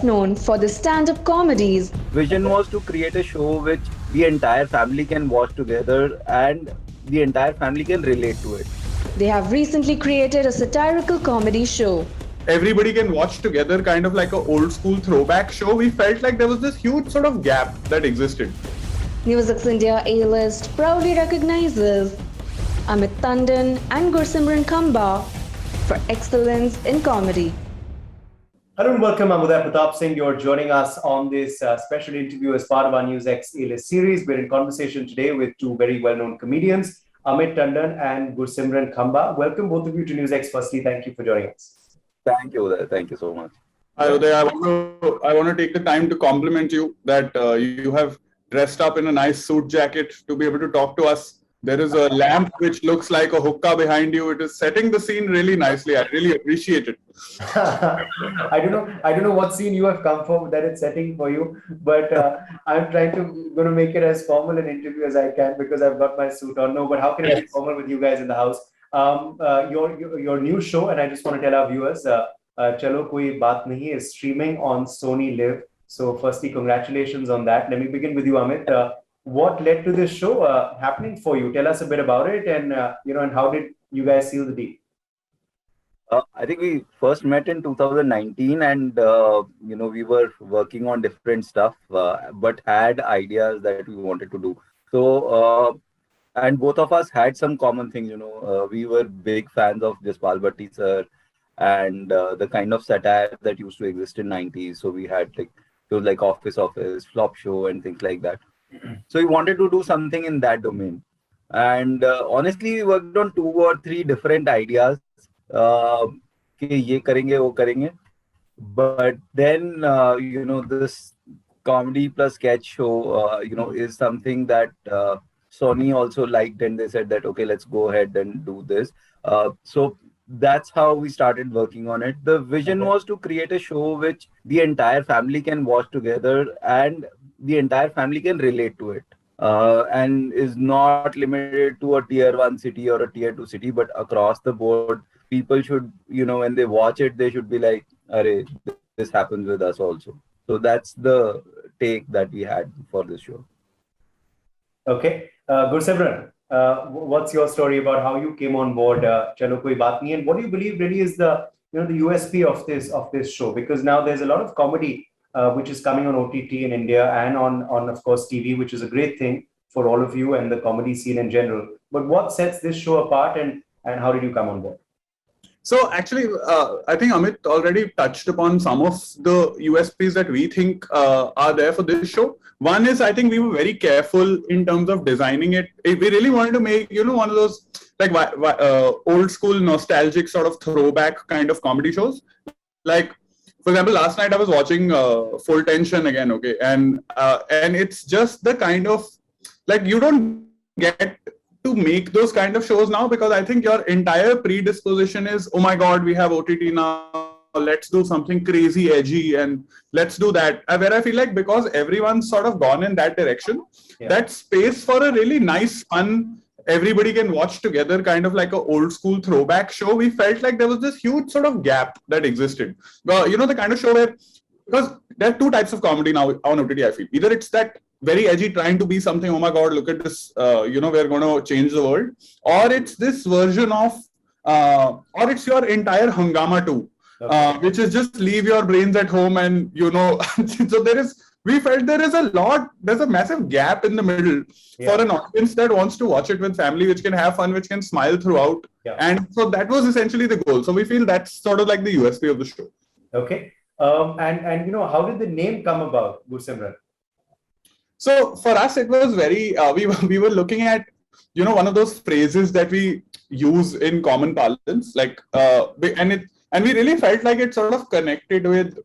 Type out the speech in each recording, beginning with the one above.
known for the stand-up comedies. Vision was to create a show which the entire family can watch together and the entire family can relate to it. They have recently created a satirical comedy show. Everybody can watch together, kind of like an old school throwback show. We felt like there was this huge sort of gap that existed. Newsx India A-List proudly recognizes Amit Tandon and Gursimran Khamba for excellence in comedy. Hello and welcome. I'm Uday Pratap Singh. You're joining us on this special interview as part of our Newsx A-List series. We're in conversation today with two very well-known comedians, Amit Tandon and Gursimran Khamba. Welcome both of you to Newsx. Firstly, thank you for joining us. Thank you, Uday. Thank you so much. Hi, Uday. I want to take the time to compliment you that you have dressed up in a nice suit jacket to be able to talk to us. There is a lamp which looks like a hookah behind you. It is setting the scene really nicely. I really appreciate it. I don't know what scene you have come for that it's setting for you, but I'm trying to make it as formal an interview as I can because I've got my suit on. No, but how can it be formal with you guys in the house? Your new show, and I just want to tell our viewers, Chalo Koi Baat Nahi is streaming on Sony Live. So firstly, congratulations on that. Let me begin with you, Amit. What led to this show happening for you? Tell us a bit about it, and and how did you guys seal the deal? I think we first met in 2019 and, we were working on different stuff, but had ideas that we wanted to do. So, and both of us had some common things, we were big fans of Jaspal Bhatti sir and the kind of satire that used to exist in 90s. So we had like Office, Flop Show and things like that. So we wanted to do something in that domain. And honestly, we worked on 2 or 3 different ideas. कि ये करेंगे वो करेंगे, but then this comedy plus sketch show is something that Sony also liked, and they said that okay, let's go ahead and do this. So that's how we started working on it. The vision was to create a show which the entire family can watch together and the entire family can relate to it. And is not limited to a tier 1 city or a tier 2 city, but across the board. People should, when they watch it, they should be like, "Arey, this happens with us also." So that's the take that we had for this show. Okay, Gursimran, what's your story about how you came on board Chalo Koi Baat Nahi, and what do you believe really is the the USP of this show? Because now there's a lot of comedy which is coming on OTT in India and on of course TV, which is a great thing for all of you and the comedy scene in general. But what sets this show apart, and how did you come on board? So actually, I think Amit already touched upon some of the USPs that we think are there for this show. One is, I think we were very careful in terms of designing it. We really wanted to make, one of those like old school nostalgic sort of throwback kind of comedy shows. Like, for example, last night I was watching Full Tension again, okay? And it's just the kind of, like, you don't get to make those kind of shows now because I think your entire predisposition is, oh my God, we have OTT now, let's do something crazy, edgy, and let's do that. Where I feel like because everyone's sort of gone in that direction, that space for a really nice, fun, everybody can watch together, kind of like an old school throwback show, we felt like there was this huge sort of gap that existed. The kind of show where, because there are 2 types of comedy now on OTT, I feel. Either it's that very edgy, trying to be something, oh my God, look at this, we're going to change the world. Or it's this version of, or it's your entire Hungama too, which is just leave your brains at home and, so we felt there's a massive gap in the middle for an audience that wants to watch it with family, which can have fun, which can smile throughout. And so that was essentially the goal. So we feel that's sort of like the USP of the show. Okay. And how did the name come about, Gursimran? So for us, it was very, we were looking at, one of those phrases that we use in common parlance, like, and we really felt like it sort of connected with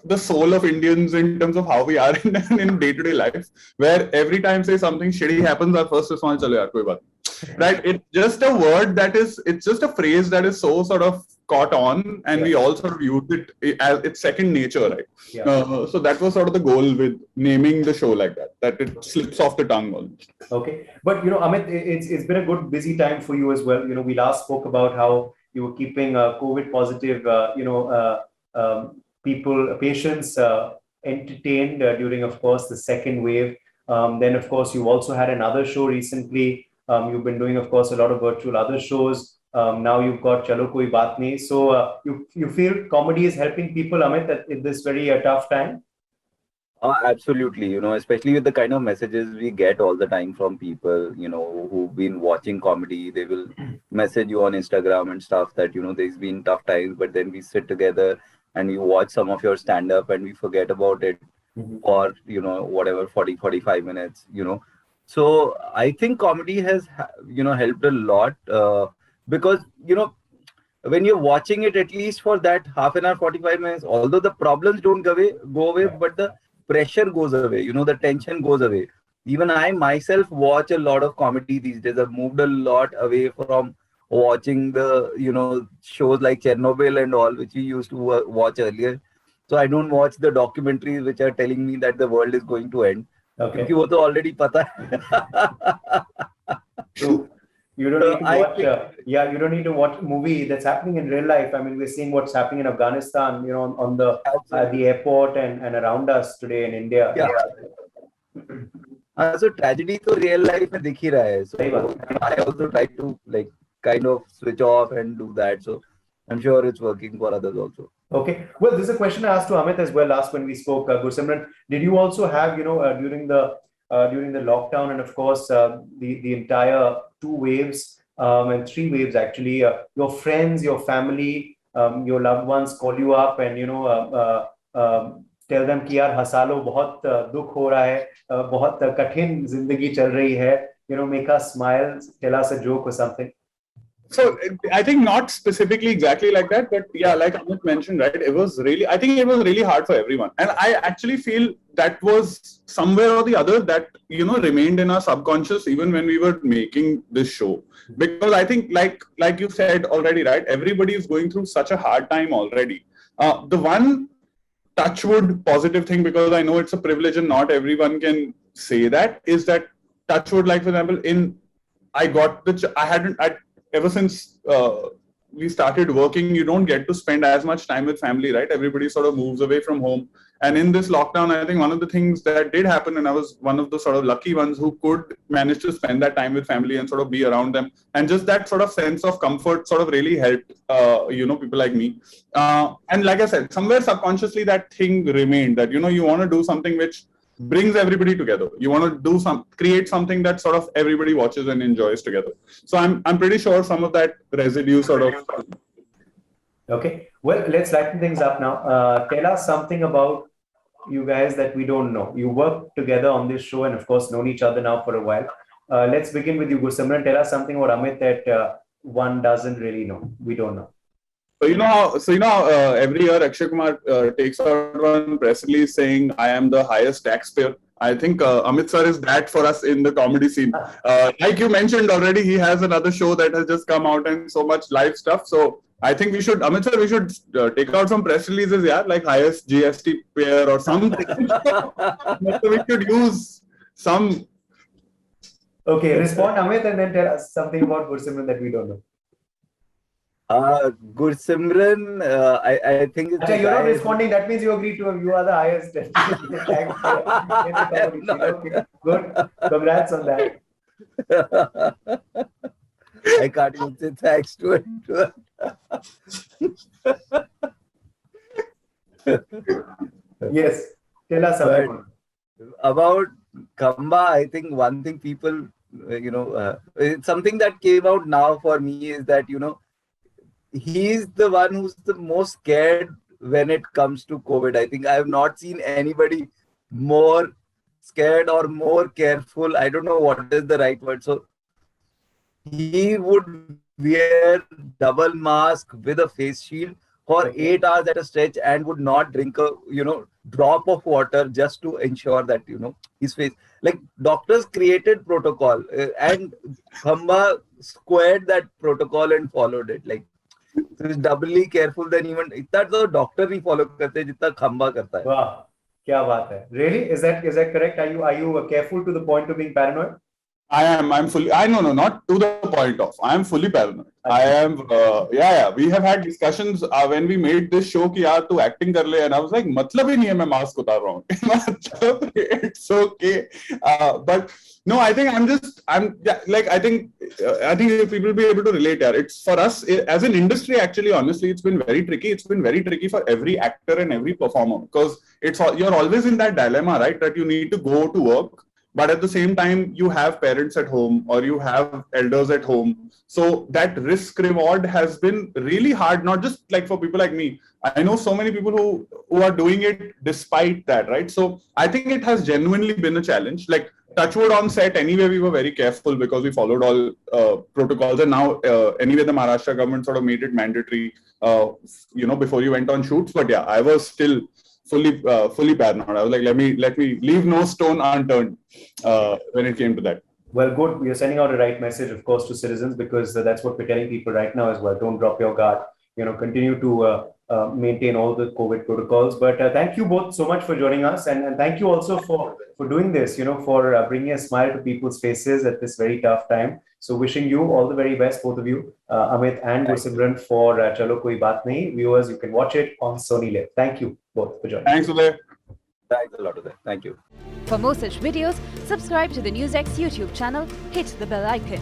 the soul of Indians in terms of how we are in day-to-day life, where every time, say, something shitty happens, our first response is, "Chalo yaar, koi baat nahi." Right? It's just a word it's just a phrase that is so sort of caught on, and we all sort of used it as it's second nature, right? So that was sort of the goal with naming the show like that it slips off the tongue almost. Okay, but Amit, it's been a good busy time for you as well. We last spoke about how you were keeping COVID positive, patients entertained during, of course, the second wave. Then, of course, you also had another show recently. You've been doing, of course, a lot of virtual other shows. Now you've got Chalo Koi Baat Nahi. So you feel comedy is helping people, Amit, in this very tough time? Absolutely, especially with the kind of messages we get all the time from people, who've been watching comedy. They will message you on Instagram and stuff that, there's been tough times, but then we sit together and we watch some of your stand up and we forget about it for, whatever, 40, 45 minutes, So I think comedy has, helped a lot because, when you're watching it, at least for that half an hour, 45 minutes, although the problems don't go away, but the pressure goes away, the tension goes away. Even I myself watch a lot of comedy these days. I've moved a lot away from watching the, shows like Chernobyl and all, which we used to watch earlier. So I don't watch the documentaries which are telling me that the world is going to end. Okay. क्योंकि वो तो already पता है. True. You don't need to watch. You don't need to watch a movie that's happening in real life. I mean, we're seeing what's happening in Afghanistan, on the airport and around us today in India. Yeah. So tragedy to real life में दिख ही रहा है. So I also try to kind of switch off and do that. So I'm sure it's working for others also. Okay. Well, this is a question I asked to Amit as well last when we spoke. Gursimran, did you also have, during the lockdown and of course the entire 2 waves and 3 waves actually, your friends, your family, your loved ones call you up and tell them कि यार हंसा लो, बहुत दुख हो रहा है, बहुत कठिन जिंदगी चल रही है, make us smile, tell us a joke or something? So I think not specifically exactly like that, but yeah, like Amit mentioned, right? I think it was really hard for everyone. And I actually feel that was somewhere or the other that, remained in our subconscious even when we were making this show. Because I think like you said already, right? Everybody is going through such a hard time already. The one touchwood positive thing, because I know it's a privilege and not everyone can say that, is that touchwood, like for example, ever since we started working, you don't get to spend as much time with family, right? Everybody sort of moves away from home. And in this lockdown, I think one of the things that did happen, and I was one of the sort of lucky ones who could manage to spend that time with family and sort of be around them. And just that sort of sense of comfort sort of really helped, people like me. And like I said, somewhere subconsciously that thing remained that, you want to do something which brings everybody together. You want to create something that sort of everybody watches and enjoys together. So I'm pretty sure some of that residue sort of. Okay, well, let's lighten things up now. Tell us something about you guys that we don't know. You worked together on this show and of course known each other now for a while. Let's begin with you, Gursimran. Tell us something about Amit that one doesn't really know. We don't know. So you know how every year Akshay Kumar takes out one press release saying I am the highest taxpayer. I think Amit sir is that for us in the comedy scene. Like you mentioned already, he has another show that has just come out and so much live stuff. So I think Amit sir, we should take out some press releases, like highest GST payer or something. We should use some. Okay, respond Amit and then tell us something about Gursimran that we don't know. Gursimran, I think it's you're not responding. That means you agree to you are the highest. Good. Congrats on that. I can't even say thanks to it. Yes. Tell us something. About Khamba, I think one thing people, it's something that came out now for me is that, he's the one who's the most scared when it comes to COVID. I think I have not seen anybody more scared or more careful. I don't know what is the right word. So he would wear double mask with a face shield for 8 hours at a stretch and would not drink a, drop of water just to ensure that, his face, like doctors created protocol and Khamba squared that protocol and followed it. Like, so he's doubly careful than even इतना तो doctor नहीं follow करते जितना खंबा करता है. वाह, क्या बात है. Really? Is that correct? Are you careful to the point of being paranoid? I'm fully, no, not to the point of, I'm fully paranoid. I am, we have had discussions when we made this show ki yaar tu acting kar le, and I was like, matlab hi nahi hai main mask utar raha hu. It's okay. But no, I think I think if people will be able to relate, it's for us as an industry, actually, honestly, it's been very tricky. It's been very tricky for every actor and every performer, because you're always in that dilemma, right? That you need to go to work, but at the same time you have parents at home or you have elders at home, so that risk reward has been really hard, not just like for people like me. I know so many people who are doing it despite that, right? So I think it has genuinely been a challenge. Like, touchwood, on set anyway we were very careful because we followed all protocols, and now anyway the Maharashtra government sort of made it mandatory before you went on shoots. But yeah, I was still fully paranoid. I was like, let me leave no stone unturned when it came to that. Well, good. We are sending out a right message, of course, to citizens, because that's what we're telling people right now as well. Don't drop your guard. Continue to maintain all the COVID protocols. But thank you both so much for joining us, and thank you also for doing this. For bringing a smile to people's faces at this very tough time. So wishing you all the very best, both of you, Amit and Gursimran, for Chalo Koi Baat Nahi. Viewers, you can watch it on Sony Live. Thank you both for joining. Thanks, Uday. Thanks a lot, Uday. Thank you. For more such videos, subscribe to the NewsX YouTube channel, hit the bell icon.